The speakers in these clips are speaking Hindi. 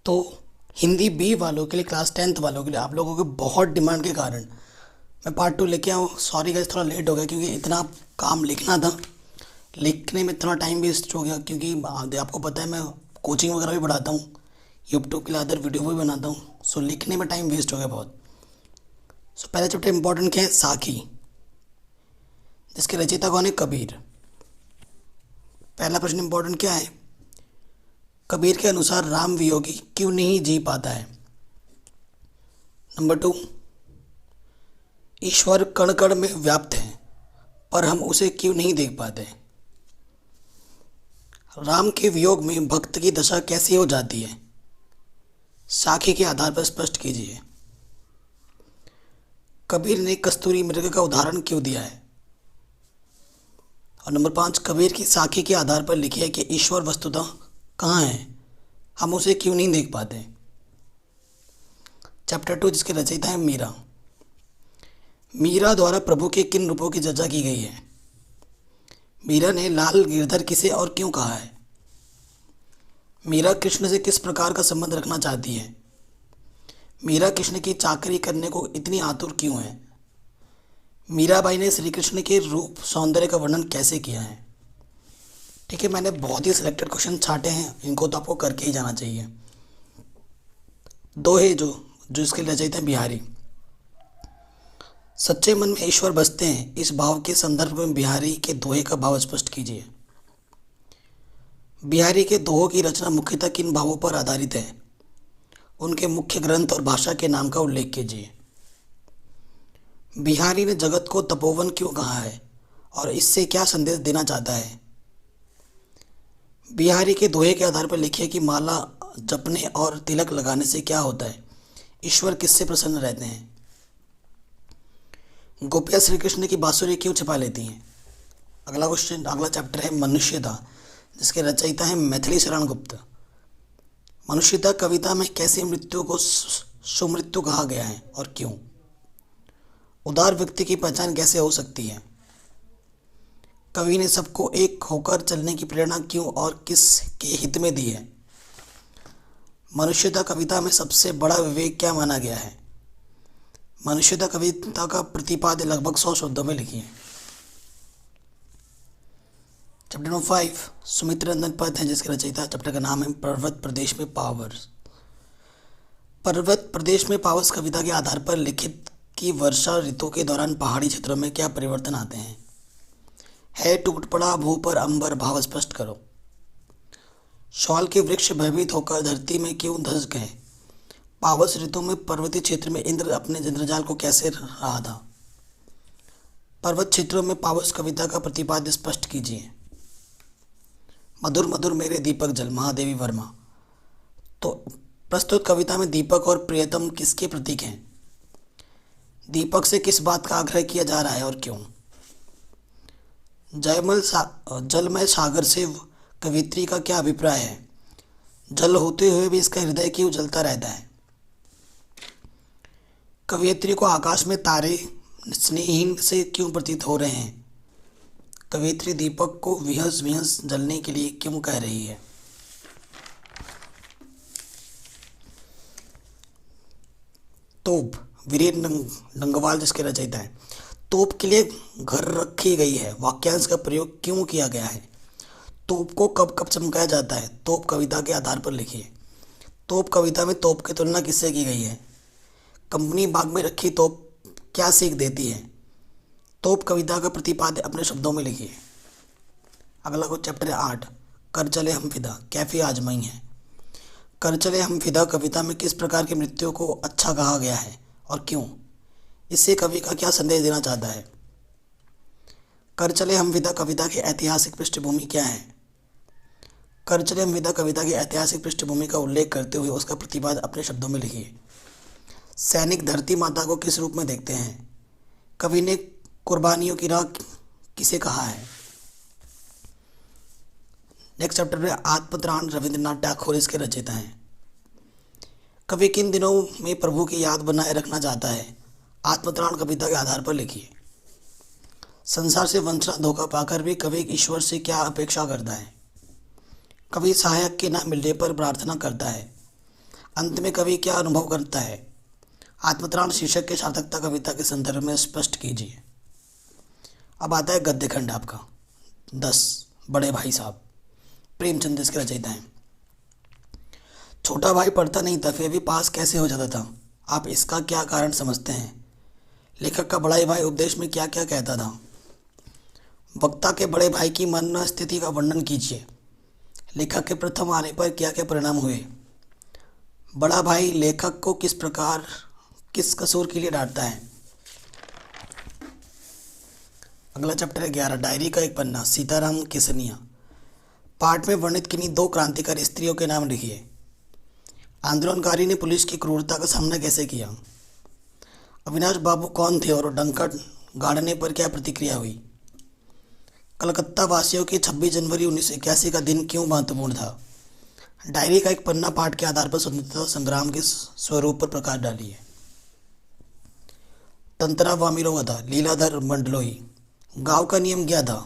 तो हिंदी बी वालों के लिए, क्लास 10th वालों के लिए, आप लोगों के बहुत डिमांड के कारण मैं पार्ट 2 लेके आऊँ। सॉरी गाइस, थोड़ा लेट हो गया क्योंकि इतना काम लिखना था। लिखने में थोड़ा टाइम वेस्ट हो गया क्योंकि आपको पता है मैं कोचिंग वगैरह भी पढ़ाता हूँ, यूट्यूब के लिए अदर वीडियो भी बनाता हूँ। सो लिखने में टाइम वेस्ट हो गया बहुत। सो पहला चैप्टर इंपॉर्टेंट क्या है? साखी, जिसके रचयिता कौन है? कबीर। पहला प्रश्न इंपॉर्टेंट क्या है? कबीर के अनुसार राम वियोगी क्यों नहीं जी पाता है? नंबर 2, ईश्वर कण कण में व्याप्त है पर हम उसे क्यों नहीं देख पाते? राम के वियोग में भक्त की दशा कैसी हो जाती है? साखी के आधार पर स्पष्ट कीजिए। कबीर ने कस्तूरी मृग का उदाहरण क्यों दिया है? और नंबर 5, कबीर की साखी के आधार पर लिखिए कि ईश्वर वस्तुतः कहाँ है, हम उसे क्यों नहीं देख पाते? चैप्टर 2, जिसके रचयिता है मीरा। मीरा द्वारा प्रभु के किन रूपों की चर्चा की गई है? मीरा ने लाल गिरधर किसे और क्यों कहा है? मीरा कृष्ण से किस प्रकार का संबंध रखना चाहती है? मीरा कृष्ण की चाकरी करने को इतनी आतुर क्यों है? मीराबाई ने श्री कृष्ण के रूप सौंदर्य का वर्णन कैसे किया है? ठीक है, मैंने बहुत ही सिलेक्टेड क्वेश्चन छाटे हैं, इनको तो आपको करके ही जाना चाहिए। 2 है जो इसके रचयिता हैं बिहारी। सच्चे मन में ईश्वर बसते हैं, इस भाव के संदर्भ में बिहारी के दोहे का भाव स्पष्ट कीजिए। बिहारी के दोहों की रचना मुख्यतः किन भावों पर आधारित है? उनके मुख्य ग्रंथ और भाषा के नाम का उल्लेख कीजिए। बिहारी ने जगत को तपोवन क्यों कहा है और इससे क्या संदेश देना चाहता है? बिहारी के दोहे के आधार पर लिखिए कि माला जपने और तिलक लगाने से क्या होता है, ईश्वर किससे प्रसन्न रहते हैं? गोपियाँ श्री कृष्ण की बांसुरी क्यों छिपा लेती हैं? अगला क्वेश्चन, अगला चैप्टर है मनुष्यता, जिसके रचयिता है मैथिली शरण गुप्त। मनुष्यता कविता में कैसी मृत्यु को सुमृत्यु कहा गया है और क्यों? उदार व्यक्ति की पहचान कैसे हो सकती है? कवि ने सबको एक होकर चलने की प्रेरणा क्यों और किस के हित में दी है? मनुष्यता कविता में सबसे बड़ा विवेक क्या माना गया है? मनुष्यता कविता का प्रतिपाद्य लगभग 100 शब्दों में लिखिए। चैप्टर नंबर 5 सुमित्र नंदन पद है, जिसके रचयिता, चैप्टर का नाम है पर्वत प्रदेश में पावर्स। पर्वत प्रदेश में पावर्स कविता के आधार पर लिखित कि वर्षा ऋतु के दौरान पहाड़ी क्षेत्रों में क्या परिवर्तन आते हैं? है टूट पड़ा भू पर अंबर, भाव स्पष्ट करो। शॉल के वृक्ष भयभीत होकर धरती में क्यों धस गए? पावस ऋतु में पर्वतीय क्षेत्र में इंद्र अपने इंद्रजाल को कैसे रहा था? पर्वत क्षेत्रों में पावस कविता का प्रतिपाद्य स्पष्ट कीजिए। मधुर मधुर मेरे दीपक जल, महादेवी वर्मा। तो प्रस्तुत कविता में दीपक और प्रियतम किसके प्रतीक हैं? दीपक से किस बात का आग्रह किया जा रहा है और क्यों? जलमय सागर से कवित्री का क्या अभिप्राय है? जल होते हुए भी इसका हृदय क्यों जलता रहता है? कवियत्री को आकाश में तारे स्नेहहीन से क्यों प्रतीत हो रहे हैं? कवियत्री दीपक को विहस विहस जलने के लिए क्यों कह रही है? तोप, वीरेंद्र लंगवाल, जिसके रचयिता है। तोप के लिए घर रखी गई है, वाक्यांश का प्रयोग क्यों किया गया है? तोप को कब कब चमकाया जाता है? तोप कविता के आधार पर लिखिए। तोप कविता में तोप की तुलना किससे की गई है? कंपनी बाग में रखी तोप क्या सीख देती है? तोप कविता का प्रतिपाद्य अपने शब्दों में लिखिए। अगला को चैप्टर 8 कर चले हम फिदा, कैफी आजमाई है। कर चले हम फिदा कविता में किस प्रकार की मृत्यु को अच्छा कहा गया है और क्यों? इससे कवि का क्या संदेश देना चाहता है? कर चले हम फिदा कविता की ऐतिहासिक पृष्ठभूमि क्या है? कर चले हम फिदा कविता की ऐतिहासिक पृष्ठभूमि का उल्लेख करते हुए उसका प्रतिपाद्य अपने शब्दों में लिखिए। सैनिक धरती माता को किस रूप में देखते हैं? कवि ने कुर्बानियों की राह किसे कहा है? नेक्स्ट चैप्टर में आत्मत्राण, रविंद्रनाथ टैगोर इसके रचयिता हैं। कवि किन दिनों में प्रभु की याद बनाए रखना चाहता है? आत्मत्राण कविता के आधार पर लिखिए। संसार से वंचना धोखा पाकर भी कवि ईश्वर से क्या अपेक्षा करता है? कवि सहायक के न मिलने पर प्रार्थना करता है। अंत में कवि क्या अनुभव करता है? आत्मत्राण शीर्षक के सार्थकता कविता के संदर्भ में स्पष्ट कीजिए। अब आता है गद्य खंड आपका 10, बड़े भाई साहब, प्रेमचंद इसके रचयिता हैं। छोटा भाई पढ़ता नहीं था फिर भी पास कैसे हो जाता था? आप इसका क्या कारण समझते हैं? लेखक का बड़ा भाई उपदेश में क्या क्या कहता था? वक्ता के बड़े भाई की मन स्थिति का वर्णन कीजिए। लेखक के प्रथम आने पर क्या क्या परिणाम हुए? बड़ा भाई लेखक को किस कसूर के लिए डांटता है? अगला चैप्टर है 11, डायरी का एक पन्ना, सीताराम किसनिया। पाठ में वर्णित किन्हीं 2 क्रांतिकारी स्त्रियों के नाम लिखिए। आंदोलनकारी ने पुलिस की क्रूरता का सामना कैसे किया? अविनाश बाबू कौन थे और डंका गाड़ने पर क्या प्रतिक्रिया हुई? कलकत्ता वासियों की 26 जनवरी 1981 का दिन क्यों महत्वपूर्ण था? डायरी का एक पन्ना पाठ के आधार पर स्वतंत्रता संग्राम के स्वरूप पर प्रकाश डालिए। तंत्रा वामिरो था, लीलाधर मंडलोई। गांव का नियम क्या था?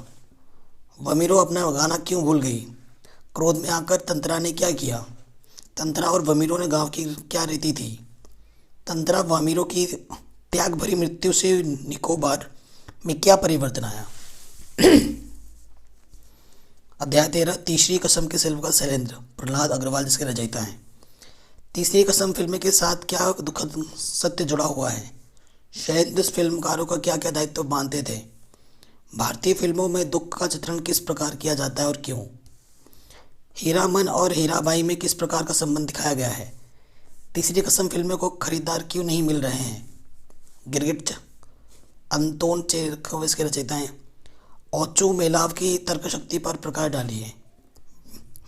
वमीरो अपना गाना क्यों भूल गई? क्रोध में आकर तंत्रा ने क्या किया? तंत्रा और वमीरो ने गांव की क्या रीति थी? तंत्रा वामिरो की त्याग भरी मृत्यु से निकोबार में क्या परिवर्तन आया? अध्याय 13, तीसरी कसम के शिल्प का शैलेंद्र, प्रहलाद अग्रवाल जिसके रचयिता हैं। तीसरी कसम फिल्म के साथ क्या दुखद सत्य जुड़ा हुआ है? शैलेंद्र फिल्मकारों का क्या क्या दायित्व मानते थे? भारतीय फिल्मों में दुख का चित्रण किस प्रकार किया जाता है और क्यों? हीरामन और हीराबाई में किस प्रकार का संबंध दिखाया गया है? तीसरी कसम फिल्म को खरीदार क्यों नहीं मिल रहे हैं? गिरगिट अंतोन चेखव इसके रचयिता हैं। ओचो मेलाव की तर्क शक्ति पर प्रकाश डालिए।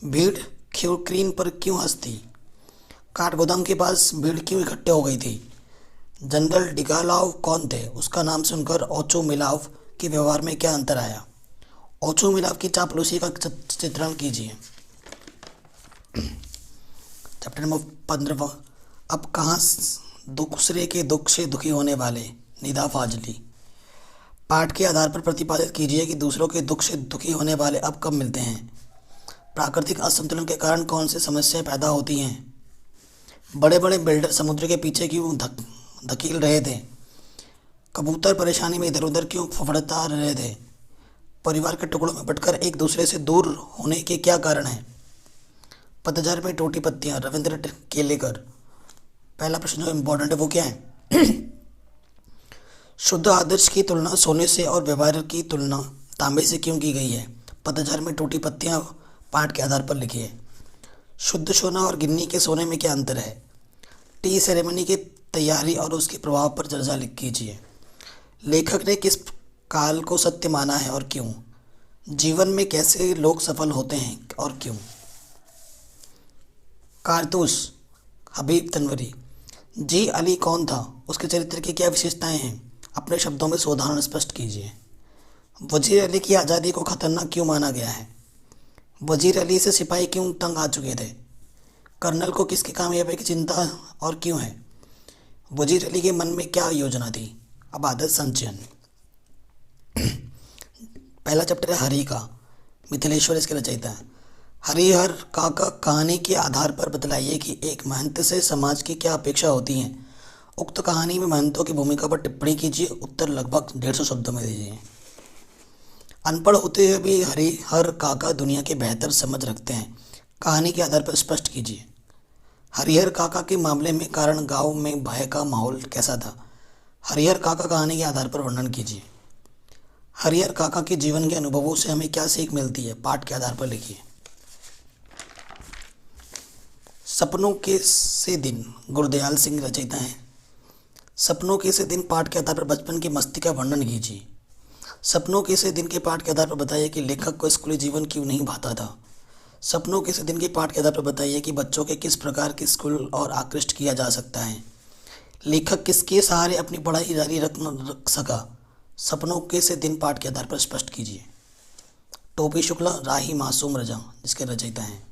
भीड़ ख्योक्रीन पर क्यों हंसती? काठगोदाम के पास भीड़ क्यों इकट्ठे हो गई थी? जनरल डिगालाव कौन थे? उसका नाम सुनकर ओचो मिलाव के व्यवहार में क्या अंतर आया? ओचो मिलाव की चापलूसी का चित्रण कीजिए। चैप्टर नंबर 15, अब कहाँ दूसरे के दुख से दुखी होने वाले, निदा फाजली। पाठ के आधार पर प्रतिपादित कीजिए कि दूसरों के दुख से दुखी होने वाले अब कब मिलते हैं। प्राकृतिक असंतुलन के कारण कौन सी समस्याएं पैदा होती हैं? बड़े बड़े बिल्डर समुद्र के पीछे क्यों धकेल रहे थे? कबूतर परेशानी में इधर उधर क्यों फफड़ता रहे थे? परिवार के टुकड़ों में बंटकर एक दूसरे से दूर होने के क्या कारण हैं? पतझड़ में टूटी पत्तियां, रविंद्र केलेकर। पहला प्रश्न जो इम्पोर्टेंट है वो क्या है? शुद्ध आदर्श की तुलना सोने से और व्यवहार की तुलना तांबे से क्यों की गई है? पतझड़ में टूटी पत्तियां पाठ के आधार पर लिखिए। शुद्ध सोना और गिन्नी के सोने में क्या अंतर है? टी सेरेमनी की तैयारी और उसके प्रभाव पर चर्चा लिख कीजिए। लेखक ने किस काल को सत्य माना है और क्यों? जीवन में कैसे लोग सफल होते हैं और क्यों? कारतूस हबीब तनवरी। जी अली कौन था? उसके चरित्र की क्या विशेषताएं हैं? अपने शब्दों में सोधारण स्पष्ट कीजिए। वजीर अली की आज़ादी को खतरनाक क्यों माना गया है? वजीर अली से सिपाही क्यों तंग आ चुके थे? कर्नल को किसकी कामयाबी की चिंता और क्यों है? वजीर अली के मन में क्या योजना थी? अब आदत संचयन। पहला चैप्टर है हरि का, मिथिलेश्वर इसके रचयिता है। हरिहर का कहानी के आधार पर बतलाइए कि एक महंत से समाज की क्या अपेक्षा होती है। उक्त कहानी में महंतों की भूमिका पर टिप्पणी कीजिए। उत्तर लगभग 150 शब्दों में दीजिए। अनपढ़ होते हुए भी हरिहर काका दुनिया की बेहतर समझ रखते हैं। कहानी के आधार पर स्पष्ट कीजिए। हरिहर काका के मामले में कारण गांव में भय का माहौल कैसा था? हरिहर काका कहानी के आधार पर वर्णन कीजिए। हरिहर काका के जीवन के अनुभवों से हमें क्या सीख मिलती है? पाठ के आधार पर लिखिए। सपनों के से दिन, गुरदयाल सिंह रचयिता हैं। सपनों के से दिन पाठ के आधार पर बचपन की मस्ती का वर्णन कीजिए। सपनों के से दिन के पाठ के आधार पर बताइए कि लेखक को स्कूली जीवन क्यों नहीं भाता था। सपनों के से दिन के पाठ के आधार पर बताइए कि बच्चों के किस प्रकार के स्कूल और आकृष्ट किया जा सकता है। लेखक किसके सहारे अपनी पढ़ाई जारी रख सका। सपनों के से दिन पाठ के आधार पर स्पष्ट कीजिए। टोपी शुक्ला, राही मासूम रजा जिसके रचयिता हैं।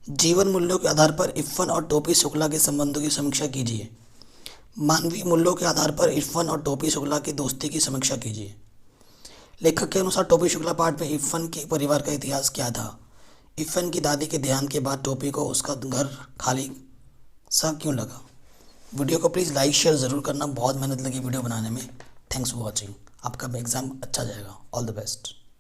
जीवन मूल्यों के आधार पर इरफान और टोपी शुक्ला के संबंधों की समीक्षा कीजिए। मानवीय मूल्यों के आधार पर इरफान और टोपी शुक्ला की दोस्ती की समीक्षा कीजिए। लेखक के अनुसार टोपी शुक्ला पाठ में इरफान के परिवार का इतिहास क्या था। इरफान की दादी के देहांत के बाद टोपी को उसका घर खाली सा क्यों लगा। वीडियो को प्लीज़ लाइक शेयर ज़रूर करना, बहुत मेहनत लगी वीडियो बनाने में। Thanks for watching. आपका एग्ज़ाम अच्छा जाएगा। All the best.